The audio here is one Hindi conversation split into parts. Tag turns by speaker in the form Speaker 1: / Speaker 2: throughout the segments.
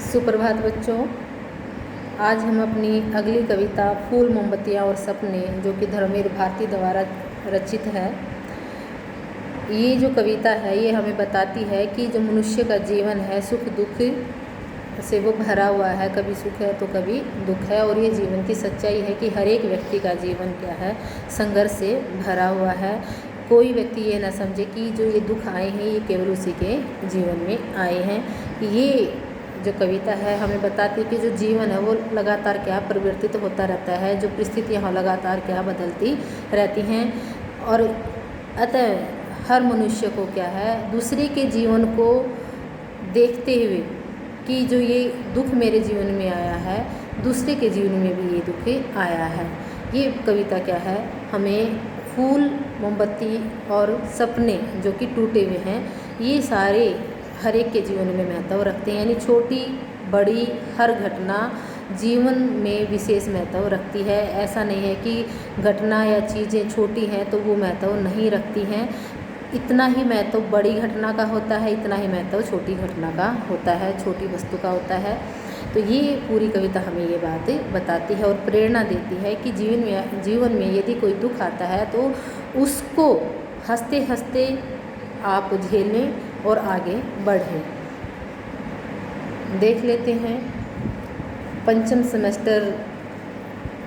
Speaker 1: सुप्रभात बच्चों। आज हम अपनी अगली कविता फूल मोमबत्तियाँ और सपने, जो कि धर्मवीर भारती द्वारा रचित है। ये जो कविता है ये हमें बताती है कि जो मनुष्य का जीवन है सुख दुख से वो भरा हुआ है, कभी सुख है तो कभी दुख है। और ये जीवन की सच्चाई है कि हर एक व्यक्ति का जीवन क्या है, संघर्ष से भरा हुआ है। कोई व्यक्ति ये ना समझे कि जो ये दुख आए हैं ये केवल उसी के जीवन में आए हैं। ये जो कविता है हमें बताती है कि जो जीवन है वो लगातार क्या परिवर्तित होता रहता है, जो परिस्थितियाँ लगातार क्या बदलती रहती हैं। और अतः हर मनुष्य को क्या है, दूसरे के जीवन को देखते हुए कि जो ये दुख मेरे जीवन में आया है, दूसरे के जीवन में भी ये दुख आया है। ये कविता क्या है, हमें फूल मोमबत्ती और सपने जो कि टूटे हुए हैं, ये सारे हर एक के जीवन में महत्व रखते हैं। यानी छोटी बड़ी हर घटना जीवन में विशेष महत्व रखती है। ऐसा नहीं है कि घटना या चीज़ें छोटी हैं तो वो महत्व नहीं रखती हैं। इतना ही महत्व बड़ी घटना का होता है, इतना ही महत्व छोटी घटना का होता है, छोटी वस्तु का होता है। तो ये पूरी कविता हमें ये बात बताती है और प्रेरणा देती है कि जीवन में यदि कोई दुख आता है तो उसको हंसते हंसते आप झेलें और आगे बढ़ें। देख लेते हैं पंचम सेमेस्टर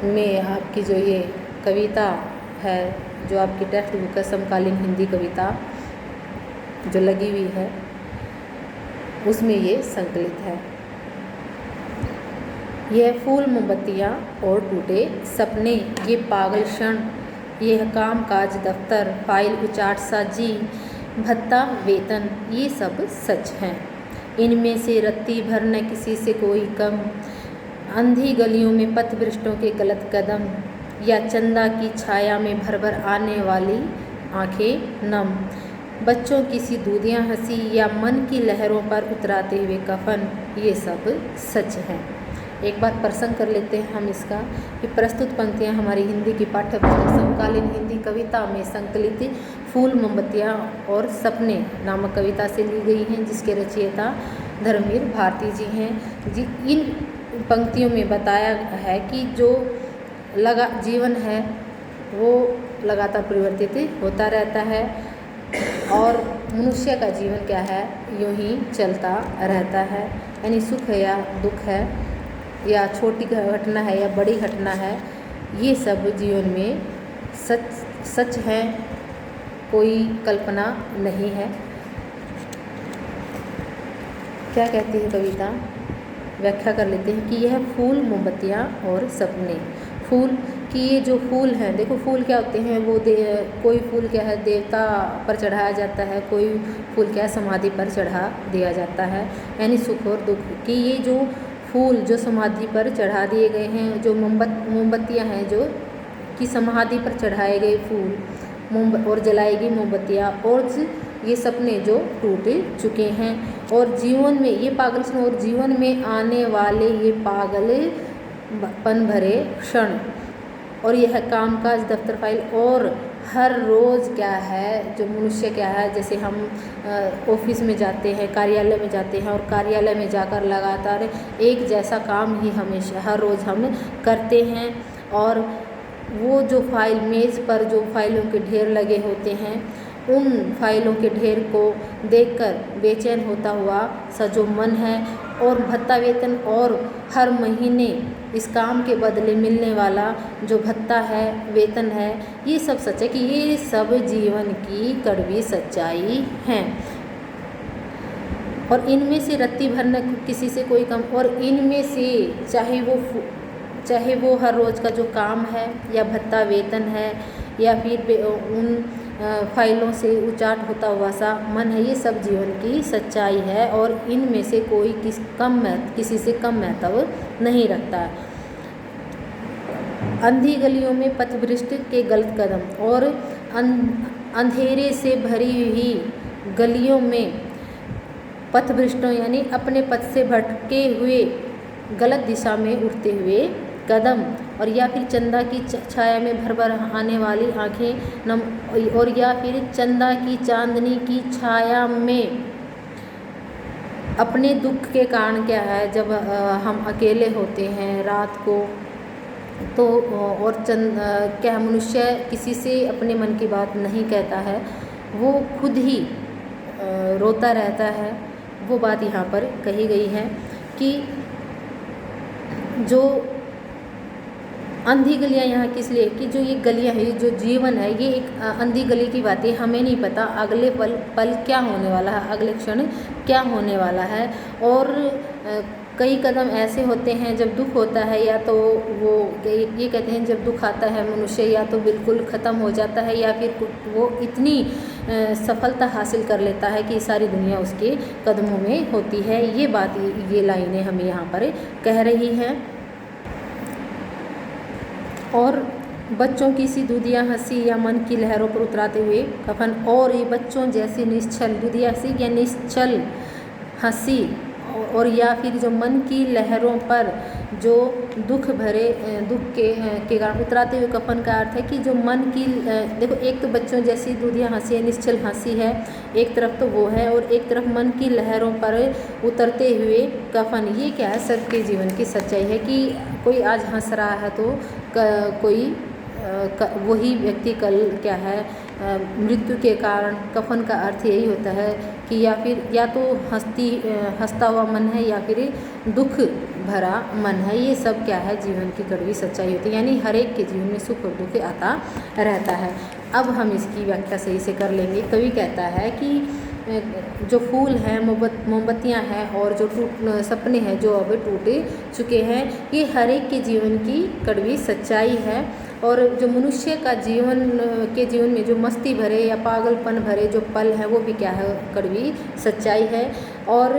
Speaker 1: में आपकी जो ये कविता है, जो आपकी टेक्स्ट बुक है समकालीन हिंदी कविता जो लगी हुई है, उसमें ये संकलित है। यह फूल मोमबत्तियाँ और टूटे सपने, ये पागल क्षण, यह काम काज दफ्तर, फाइल उचाट सा जी, भत्ता वेतन, ये सब सच हैं। इनमें से रत्ती भर न किसी से कोई कम, अंधी गलियों में पथभ्रष्टों के गलत कदम, या चंदा की छाया में भर भर आने वाली आंखें नम, बच्चों की सी दूधियाँ हंसी या मन की लहरों पर उतराते हुए कफन, ये सब सच हैं। एक बार प्रसंग कर लेते हैं हम इसका कि प्रस्तुत पंक्तियाँ हमारी हिंदी की पाठ्य पुस्तक समकालीन हिंदी कविता में संकलित फूल मोमबत्तियाँ और सपने नामक कविता से ली गई हैं, जिसके रचयिता धर्मवीर भारती जी हैं। इन पंक्तियों में बताया है कि जो जीवन है वो लगातार परिवर्तित होता रहता है और मनुष्य का जीवन क्या है, यूँ ही चलता रहता है। यानी सुख है या दुख है, या छोटी घटना है या बड़ी घटना है, ये सब जीवन में सच है, कोई कल्पना नहीं है। क्या कहती है कविता, व्याख्या कर लेते हैं कि यह फूल मोमबत्तियाँ और सपने। फूल कि ये जो फूल हैं, देखो फूल क्या होते हैं, वो कोई फूल क्या है देवता पर चढ़ाया जाता है, कोई फूल क्या है समाधि पर चढ़ा दिया जाता है। यानी सुख और दुख कि ये जो फूल जो समाधि पर चढ़ा दिए गए हैं, जो मोमबत्तियाँ हैं जो कि समाधि पर चढ़ाए गए फूल और जलाई गई मोमबत्तियाँ, और ये सपने जो टूट चुके हैं, और जीवन में ये पागलपन और जीवन में आने वाले ये पागलपन भरे क्षण, और यह कामकाज दफ्तर फाइल, और हर रोज़ क्या है जो मनुष्य क्या है, जैसे हम ऑफिस में जाते हैं, कार्यालय में जाते हैं, और कार्यालय में जाकर लगातार एक जैसा काम ही हमेशा हर रोज़ हम करते हैं। और वो जो फाइल मेज़ पर जो फाइलों के ढेर लगे होते हैं, उन फाइलों के ढेर को देखकर बेचैन होता हुआ सा जो मन है, और भत्ता वेतन, और हर महीने इस काम के बदले मिलने वाला जो भत्ता है वेतन है, ये सब सच है कि ये सब जीवन की कड़वी सच्चाई हैं। और इनमें से रत्ती भर न किसी से कोई कम, और इनमें से चाहे वो हर रोज़ का जो काम है या भत्ता वेतन है या फिर उन फाइलों से उचाट होता हुआ सा मन है, ये सब जीवन की सच्चाई है और इनमें से कोई किसी से कम महत्व नहीं रखता। अंधी गलियों में पथभ्रष्ट के गलत कदम, और अंधेरे से भरी हुई गलियों में पथभ्रष्टों यानी अपने पथ से भटके हुए गलत दिशा में उठते हुए कदम, और या फिर चंदा की छाया में भर भर आने वाली आंखें नम, और या फिर चंदा की चांदनी की छाया में अपने दुख के कारण क्या है, जब हम अकेले होते हैं रात को तो और क्या है, मनुष्य किसी से अपने मन की बात नहीं कहता है, वो खुद ही रोता रहता है। वो बात यहाँ पर कही गई है कि जो अंधी गलियाँ यहाँ किस लिए, कि जो ये गलियाँ है, जो जीवन है, ये एक अंधी गली की बात है। हमें नहीं पता अगले पल क्या होने वाला है, अगले क्षण क्या होने वाला है। और कई कदम ऐसे होते हैं जब दुख होता है, या तो वो ये कहते हैं जब दुख आता है मनुष्य या तो बिल्कुल ख़त्म हो जाता है, या फिर वो इतनी सफलता हासिल कर लेता है कि सारी दुनिया उसके कदमों में होती है। ये बात, ये लाइनें हमें यहाँ पर कह रही हैं। और बच्चों की सी दूधिया हंसी या मन की लहरों पर उतराते हुए कफन, और ये बच्चों जैसी निश्चल दूधिया हंसी या निश्चल हंसी, और या फिर जो मन की लहरों पर जो दुख के कारण उतराते हुए कफन का अर्थ है कि जो मन की देखो, एक तो बच्चों जैसी दूधिया हंसी है, निश्चल हंसी है, एक तरफ तो वो है, और एक तरफ मन की लहरों पर उतरते हुए कफन। ये क्या है, सबके जीवन की सच्चाई है कि कोई आज हंस रहा है तो कोई वही व्यक्ति कल क्या है, मृत्यु के कारण। कफन का अर्थ यही होता है कि या तो हंसता हुआ मन है, या फिर दुख भरा मन है। ये सब क्या है, जीवन की कड़वी सच्चाई होती है। यानी हर एक के जीवन में सुख और दुख आता रहता है। अब हम इसकी व्याख्या सही से कर लेंगे। कवि कहता है कि जो फूल हैं, मोमबत्तियाँ हैं, और जो सपने हैं जो अब टूट चुके हैं, ये हर एक के जीवन की कड़वी सच्चाई है। और जो मनुष्य का जीवन में जो मस्ती भरे या पागलपन भरे जो पल हैं, वो भी क्या है, कड़वी सच्चाई है। और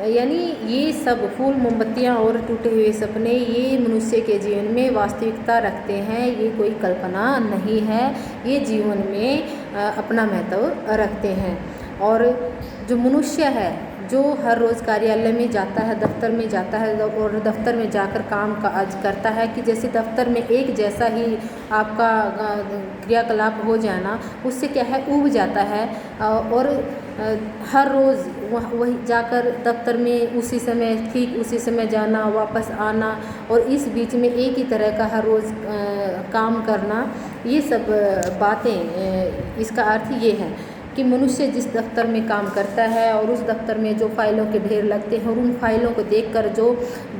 Speaker 1: यानी ये सब फूल, मोमबत्तियाँ और टूटे हुए सपने, ये मनुष्य के जीवन में वास्तविकता रखते हैं। ये कोई कल्पना नहीं है, ये जीवन में अपना महत्व रखते हैं। और जो मनुष्य है, जो हर रोज़ कार्यालय में जाता है, दफ्तर में जाता है, और दफ्तर में जाकर काम काज करता है, कि जैसे दफ्तर में एक जैसा ही आपका क्रियाकलाप हो जाना, उससे क्या है, ऊब जाता है। और हर रोज़ वही जाकर दफ्तर में ठीक उसी समय जाना, वापस आना, और इस बीच में एक ही तरह का हर रोज़ काम करना, ये सब बातें, इसका अर्थ ये है कि मनुष्य जिस दफ्तर में काम करता है, और उस दफ्तर में जो फाइलों के ढेर लगते हैं, और उन फाइलों को देखकर जो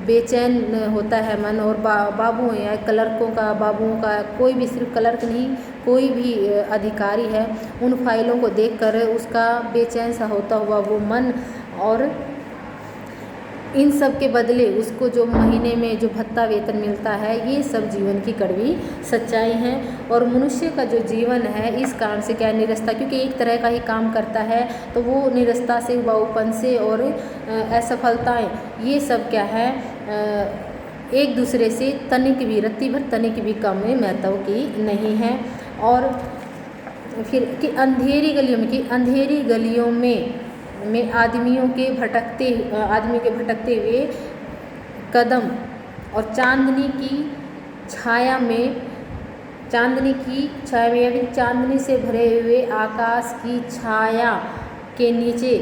Speaker 1: बेचैन होता है मन, और बाबुओं या बाबुओं का कोई भी, सिर्फ क्लर्क नहीं, कोई भी अधिकारी है, उन फाइलों को देखकर उसका बेचैन सा होता हुआ वो मन, और इन सब के बदले उसको जो महीने में जो भत्ता वेतन मिलता है, ये सब जीवन की कड़वी सच्चाई हैं। और मनुष्य का जो जीवन है, इस कारण से क्या है, निरस्ता, क्योंकि एक तरह का ही काम करता है, तो वो निरस्ता से, उबाऊपन से, और असफलताएं, ये सब क्या है, एक दूसरे से तनिक भी, रत्ती भर तनिक भी कम महत्व की नहीं है। और फिर कि अंधेरी गलियों में आदमी के भटकते हुए कदम, और चांदनी की छाया में या फिर चांदनी से भरे हुए आकाश की छाया के नीचे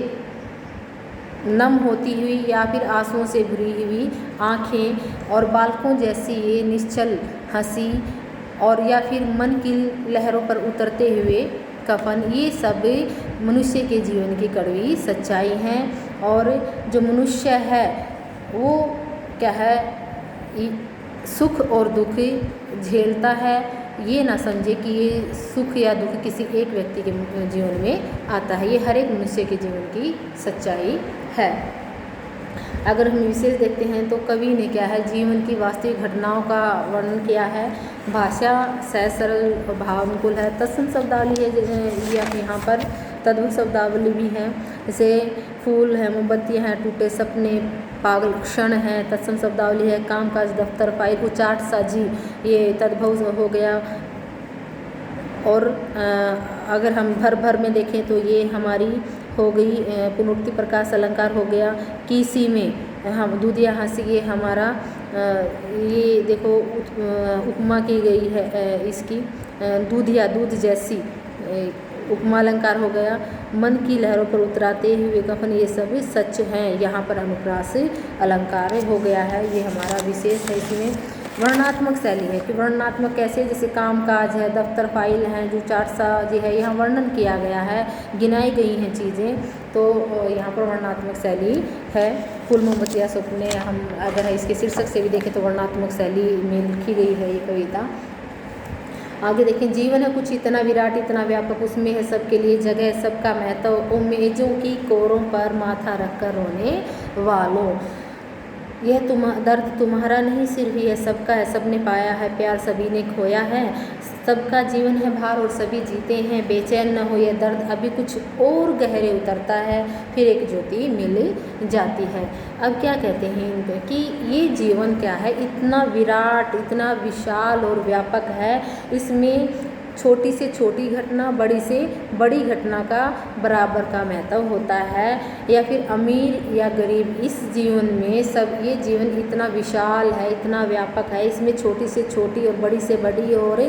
Speaker 1: नम होती हुई या फिर आंसुओं से भरी हुई आँखें, और बालकों जैसी ये निश्चल हंसी, और या फिर मन की लहरों पर उतरते हुए कफन, ये सब मनुष्य के जीवन की कड़वी सच्चाई हैं। और जो मनुष्य है वो क्या है, सुख और दुख झेलता है। ये ना समझे कि ये सुख या दुख किसी एक व्यक्ति के जीवन में आता है, ये हर एक मनुष्य के जीवन की सच्चाई है। अगर हम विशेष देखते हैं तो कवि ने क्या है, जीवन की वास्तविक घटनाओं का वर्णन किया है। भाषा सहज सरल भावानुकूल है। तत्सम शब्दावली है, ये यहाँ पर तद्भव शब्दावली भी है, जैसे फूल है, मोमबत्तियाँ हैं, टूटे सपने, पागल क्षण है, तत्सम शब्दावली है। कामकाज, दफ्तर, फाइल, उचाट साजी, ये तद्भव हो गया। और अगर हम भर में देखें तो ये हमारी हो गई पुनरुक्ति, प्रकाश अलंकार हो गया। किसी में हम दूधिया हंसी, ये हमारा ये देखो उपमा की गई है इसकी, दूधिया, दूध जैसी, उपमा अलंकार हो गया, मन की लहरों पर उतराते हुए कफन, ये सब सच हैं। यहाँ पर अनुप्रास अलंकार हो गया है, ये हमारा विशेष है। इसमें वर्णनात्मक शैली है कि वर्णनात्मक कैसे, जैसे कामकाज है, दफ्तर फाइल हैं, जो चार साजी है, यहाँ वर्णन किया गया है, गिनाई गई हैं चीज़ें, तो यहाँ पर वर्णनात्मक शैली है। फूल मोमबत्तियाँ सपने, हम अगर इसके शीर्षक से भी देखें तो वर्णनात्मक शैली में लिखी गई है ये कविता। आगे देखें, जीवन है कुछ इतना विराट इतना व्यापक, उसमें है सबके लिए जगह सबका महत्व, उम्मीदों की कोरों पर माथा रखकर रोने वालों, यह दर्द तुम्हारा नहीं सिर्फ ये सबका है, सबने पाया है प्यार सभी ने खोया है, सबका जीवन है भार और सभी जीते हैं, बेचैन न हो यह दर्द अभी कुछ और गहरे उतरता है, फिर एक ज्योति मिल जाती है। अब क्या कहते हैं इन पे कि ये जीवन क्या है, इतना विराट इतना विशाल और व्यापक है, इसमें छोटी से छोटी घटना बड़ी से बड़ी घटना का बराबर का महत्व होता है, या फिर अमीर या गरीब, इस जीवन में सब, ये जीवन इतना विशाल है इतना व्यापक है, इसमें छोटी से छोटी और बड़ी से बड़ी और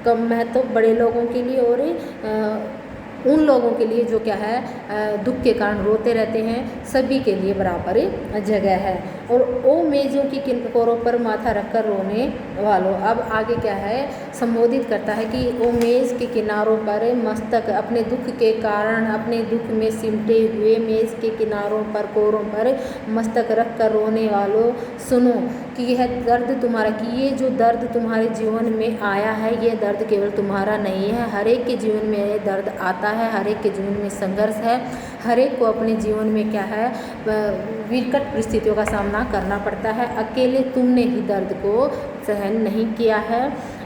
Speaker 1: कम महत्व बड़े लोगों के लिए और उन लोगों के लिए जो क्या है दुख के कारण रोते रहते हैं, सभी के लिए बराबर जगह है। और ओ मेज़ों की कोरों पर माथा रखकर रोने वालों, अब आगे क्या है संबोधित करता है कि ओ मेज़ के किनारों पर मस्तक अपने दुख के कारण अपने दुख में सिमटे हुए, मेज़ के किनारों पर कोरों पर मस्तक रख कर रोने वालों सुनो कि यह दर्द तुम्हारा, कि ये जो दर्द तुम्हारे जीवन में आया है, ये दर्द केवल तुम्हारा नहीं है, हर एक के जीवन में ये दर्द आता है, हर एक के जीवन में संघर्ष है, हर एक को अपने जीवन में क्या है विकट परिस्थितियों का सामना करना पड़ता है, अकेले तुमने ही दर्द को सहन नहीं किया है,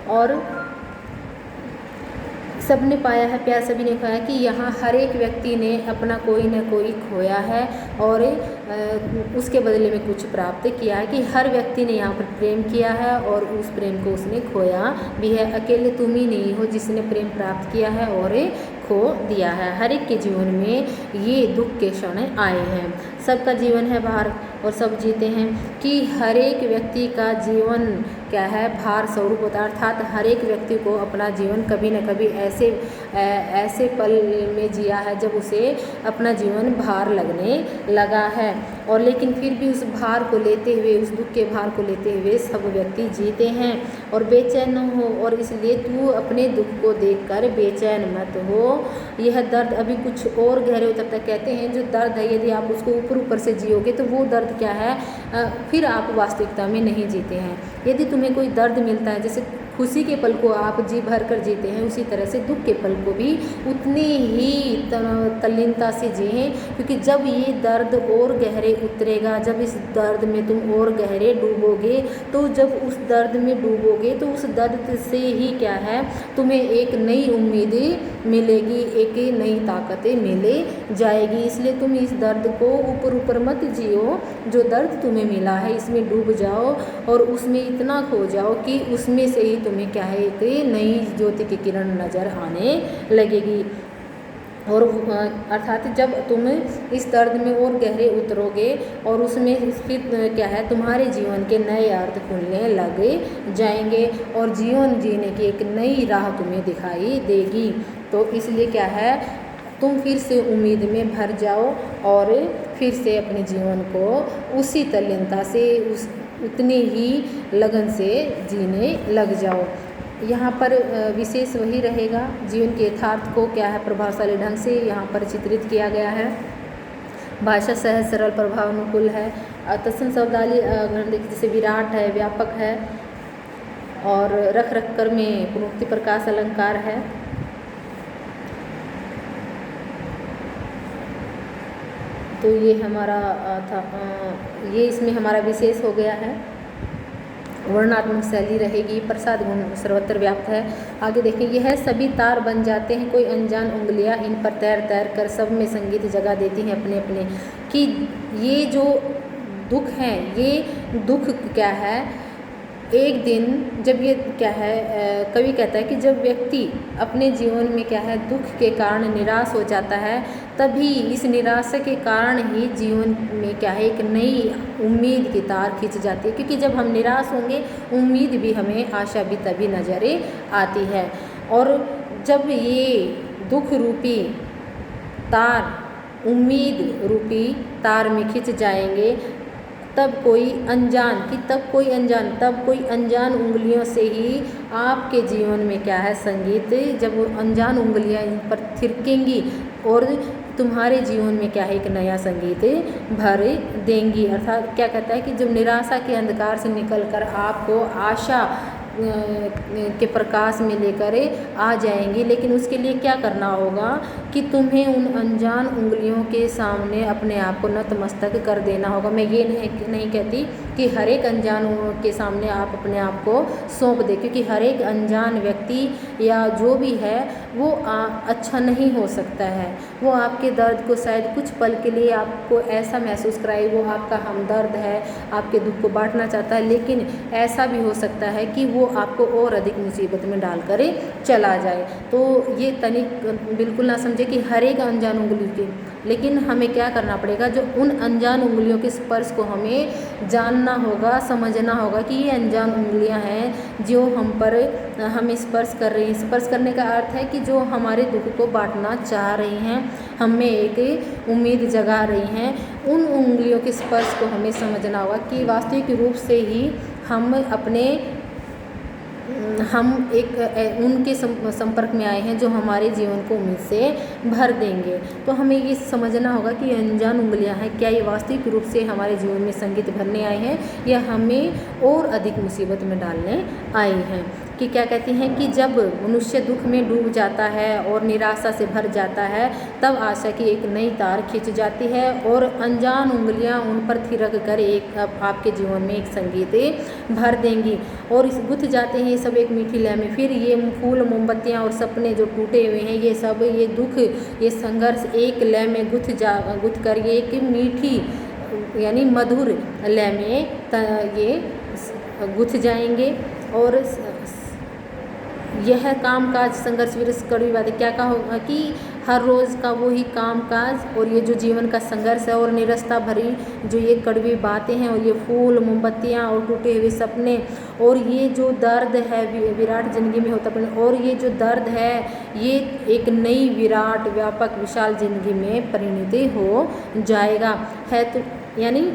Speaker 1: और सबने पाया है प्यार सभी ने खोया, कि यहाँ हर एक व्यक्ति ने अपना कोई न कोई खोया है और उसके बदले में कुछ प्राप्त किया है, कि हर व्यक्ति ने यहाँ पर प्रेम किया है और उस प्रेम को उसने खोया भी है, अकेले तुम ही नहीं हो जिसने प्रेम प्राप्त किया है और खो दिया है। हर एक के जीवन में ये दुख के क्षण आए हैं, सबका जीवन है भार और सब जीते हैं, कि हर एक व्यक्ति का जीवन क्या है भार स्वरूप होता है, अर्थात हर एक व्यक्ति को अपना जीवन कभी न कभी ऐसे पल में जिया है जब उसे अपना जीवन भार लगने लगा है, और लेकिन फिर भी उस भार को लेते हुए, उस दुख के भार को लेते हुए सब व्यक्ति जीते हैं और बेचैन न हो, और इसलिए तू अपने दुख को देखकर बेचैन मत हो, यह दर्द अभी कुछ और गहरे उतरता। कहते हैं जो दर्द है यदि आप उसको ऊपर से जियोगे तो वो दर्द क्या है फिर आप वास्तविकता में नहीं जीते हैं। यदि तुम्हें कोई दर्द मिलता है, जैसे खुशी के पल को आप जी भर कर जीते हैं, उसी तरह से दुख के पल को भी उतनी ही तल्लीनता से जिएं, क्योंकि जब ये दर्द और गहरे उतरेगा, जब इस दर्द में तुम और गहरे डूबोगे, तो जब उस दर्द में डूबोगे तो उस दर्द से ही क्या है तुम्हें एक नई उम्मीद मिलेगी, एक नई ताकतें मिले जाएगी। इसलिए तुम इस दर्द को ऊपर मत जियो, जो दर्द तुम्हें मिला है इसमें डूब जाओ और उसमें इतना खो जाओ कि उसमें से ही तुम्हें क्या है एक नई ज्योति की किरण नज़र आने लगेगी। और अर्थात जब तुम इस दर्द में और गहरे उतरोगे और उसमें फिर क्या है तुम्हारे जीवन के नए अर्थ खुलने लगे जाएंगे और जीवन जीने की एक नई राह तुम्हें दिखाई देगी। तो इसलिए क्या है तुम फिर से उम्मीद में भर जाओ और फिर से अपने जीवन को उसी तल्लीनता से उतने ही लगन से जीने लग जाओ। यहाँ पर विशेष वही रहेगा, जीवन के यथार्थ को क्या है प्रभावशाली ढंग से यहाँ पर चित्रित किया गया है। भाषा सहज सरल प्रभाव अनुकूल है। तत्सम शब्दावली जैसे विराट है, व्यापक है और रख कर में पुनरुक्ति प्रकाश अलंकार है। तो ये हमारा था, ये इसमें हमारा विशेष हो गया है। वर्णात्मक शैली रहेगी, प्रसाद गुण सर्वत्र व्याप्त है। आगे देखें, यह सभी तार बन जाते हैं, कोई अनजान उंगलियां इन पर तैर तैर कर सब में संगीत जगा देती हैं अपने अपने। कि ये जो दुख हैं, ये दुख क्या है एक दिन जब ये क्या है कवि कहता है कि जब व्यक्ति अपने जीवन में क्या है दुख के कारण निराश हो जाता है, तभी इस निराशा के कारण ही जीवन में क्या है एक नई उम्मीद की तार खींच जाती है। क्योंकि जब हम निराश होंगे उम्मीद भी हमें, आशा भी तभी नज़र आती है। और जब ये दुख रूपी तार, उम्मीद रूपी तार में खिंच जाएंगे, तब कोई अनजान उंगलियों से ही आपके जीवन में क्या है संगीत, जब वो अनजान उंगलियां इन पर थिरकेंगी और तुम्हारे जीवन में क्या है एक नया संगीत भर देंगी। अर्थात क्या कहता है कि जब निराशा के अंधकार से निकलकर आपको आशा के प्रकाश में लेकर आ जाएंगी, लेकिन उसके लिए क्या करना होगा कि तुम्हें उन अनजान उंगलियों के सामने अपने आप को नतमस्तक कर देना होगा। मैं ये नहीं कहती कि हर एक अनजान के सामने आप अपने आप को सौंप दें, क्योंकि हर एक अनजान व्यक्ति या जो भी है वो अच्छा नहीं हो सकता है। वो आपके दर्द को शायद कुछ पल के लिए आपको ऐसा महसूस कराए, वो आपका हमदर्द है, आपके दुख को बांटना चाहता है, लेकिन ऐसा भी हो सकता है कि वो आपको और अधिक मुसीबत में डालकर चला जाए। तो ये तनिक बिल्कुल ना समझे कि हर एक अनजान उंगली की, लेकिन हमें क्या करना पड़ेगा, जो उन अनजान उंगलियों के स्पर्श को हमें जानना होगा, समझना होगा कि ये अनजान उंगलियां हैं जो हमें स्पर्श कर रही हैं। स्पर्श करने का अर्थ है कि जो हमारे दुख को बांटना चाह रही हैं, हमें एक उम्मीद जगा रही हैं, उन उंगलियों के स्पर्श को हमें समझना होगा कि वास्तविक रूप से ही हम उनके संपर्क में आए हैं जो हमारे जीवन को उम्मीद से भर देंगे। तो हमें ये समझना होगा कि अनजान उंगलियां हैं, क्या ये वास्तविक रूप से हमारे जीवन में संगीत भरने आए हैं या हमें और अधिक मुसीबत में डालने आए हैं। कि क्या कहती हैं कि जब मनुष्य दुख में डूब जाता है और निराशा से भर जाता है, तब आशा की एक नई तार खिंच जाती है और अनजान उंगलियां उन पर थिरक कर आपके जीवन में एक संगीत भर देंगी और इस गुथ जाते हैं ये सब एक मीठी लय में। फिर ये फूल, मोमबत्तियां और सपने जो टूटे हुए हैं, ये सब, ये दुख, ये संघर्ष एक लय में गुथ कर ये एक मीठी यानी मधुर लय में ये गुथ जाएंगे। और यह कामकाज संघर्ष विरस कड़वी बातें, क्या कहा होगा कि हर रोज़ का वही कामकाज और ये जो जीवन का संघर्ष है और निरस्ता भरी जो ये कड़वी बातें हैं और ये फूल, मोमबत्तियाँ और टूटे हुए सपने और ये जो दर्द है विराट जिंदगी में होता है, और ये जो दर्द है ये एक नई विराट व्यापक विशाल जिंदगी में परिणत हो जाएगा। है तो यानी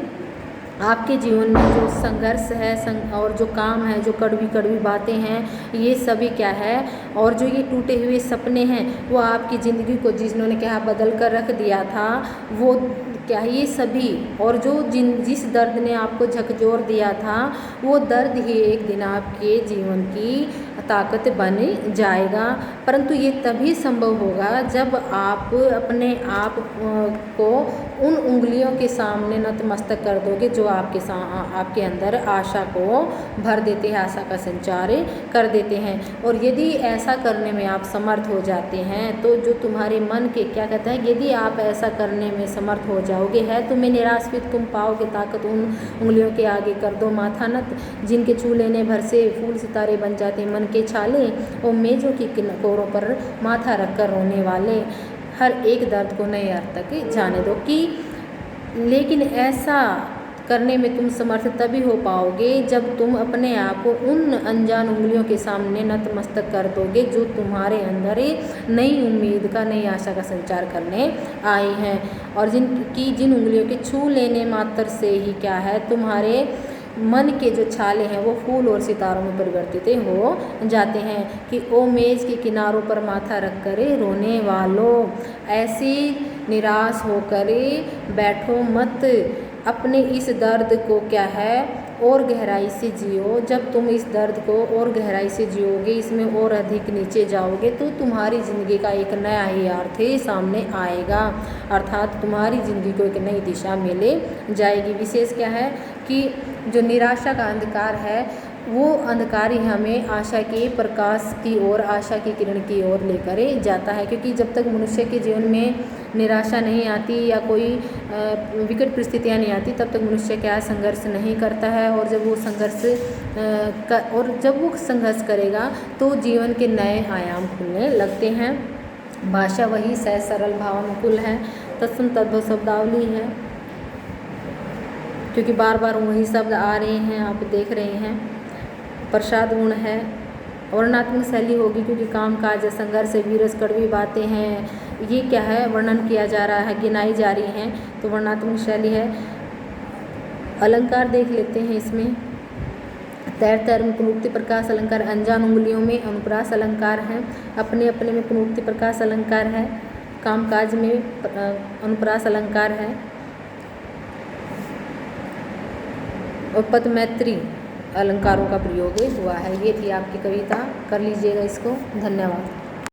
Speaker 1: आपके जीवन में जो संघर्ष है और जो काम है, जो कड़वी कड़वी बातें हैं, ये सभी क्या है, और जो ये टूटे हुए सपने हैं वो आपकी ज़िंदगी को जिन्होंने क्या बदल कर रख दिया था, वो क्या ये सभी, और जो जिस दर्द ने आपको झकझोर दिया था वो दर्द ही एक दिन आपके जीवन की ताकत बन जाएगा। परंतु ये तभी संभव होगा जब आप अपने आप को उन उंगलियों के सामने नतमस्तक कर दोगे जो आपके अंदर आशा को भर देते हैं, आशा का संचार कर देते हैं। और यदि ऐसा करने में आप समर्थ हो जाते हैं तो जो तुम्हारे मन के क्या कहता है, यदि आप ऐसा करने में समर्थ हो जाओगे, है तुम्हें निराश फिर तुम पाओगे ताकत उन उंगलियों के आगे कर दो माथा नत, जिनके छू लेने भर से फूल सितारे बन जाते मन के छाले, और मेजों की किनारों पर माथा रखकर रोने वाले, हर एक दर्द को नए अर्थ तक जाने दो। कि लेकिन ऐसा करने में तुम समर्थ तभी हो पाओगे जब तुम अपने आप को उन अनजान उंगलियों के सामने नतमस्तक कर दोगे जो तुम्हारे अंदर नई उम्मीद का, नई आशा का संचार करने आई हैं, और जिन उंगलियों के छू लेने मात्र से ही क्या है तुम्हारे मन के जो छाले हैं वो फूल और सितारों में परिवर्तित हो जाते हैं। कि ओ मेज के किनारों पर माथा रख कर रोने वालों, ऐसी निराश होकर बैठो मत, अपने इस दर्द को क्या है और गहराई से जियो। जब तुम इस दर्द को और गहराई से जियोगे, इसमें और अधिक नीचे जाओगे, तो तुम्हारी ज़िंदगी का एक नया ही अर्थ सामने आएगा, अर्थात तुम्हारी ज़िंदगी को एक नई दिशा में ले जाएगी। विशेष क्या है कि जो निराशा का अंधकार है वो अंधकार ही हमें आशा के प्रकाश की ओर, आशा की किरण की ओर लेकर जाता है। क्योंकि जब तक मनुष्य के जीवन में निराशा नहीं आती या कोई विकट परिस्थितियाँ नहीं आती, तब तक मनुष्य क्या संघर्ष नहीं करता है। और जब वो संघर्ष करेगा तो जीवन के नए आयाम खुलने लगते हैं। भाषा वही सहज सरल भावानुकूल है, तत्सम तद्भव शब्दावली है, क्योंकि बार बार वही शब्द आ रहे हैं, आप देख रहे हैं। प्रसाद गुण है वर्णनात्मक शैली होगी क्योंकि काम काज संघर्ष वीरस कड़वी बातें हैं, ये क्या है, वर्णन किया जा रहा है, गिनाई जा रही हैं, तो वर्णनात्मक शैली है। अलंकार देख लेते हैं इसमें। तैर तैर में पुनरुक्ति प्रकाश अलंकार, अनजान उंगलियों में अनुप्रास अलंकार है, अपने अपने में पुनरुक्ति प्रकाश अलंकार है, कामकाज में अनुप्रास अलंकार है, और पदमैत्री अलंकारों का प्रयोग हुआ है। ये थी आपकी कविता, कर लीजिएगा इसको। धन्यवाद।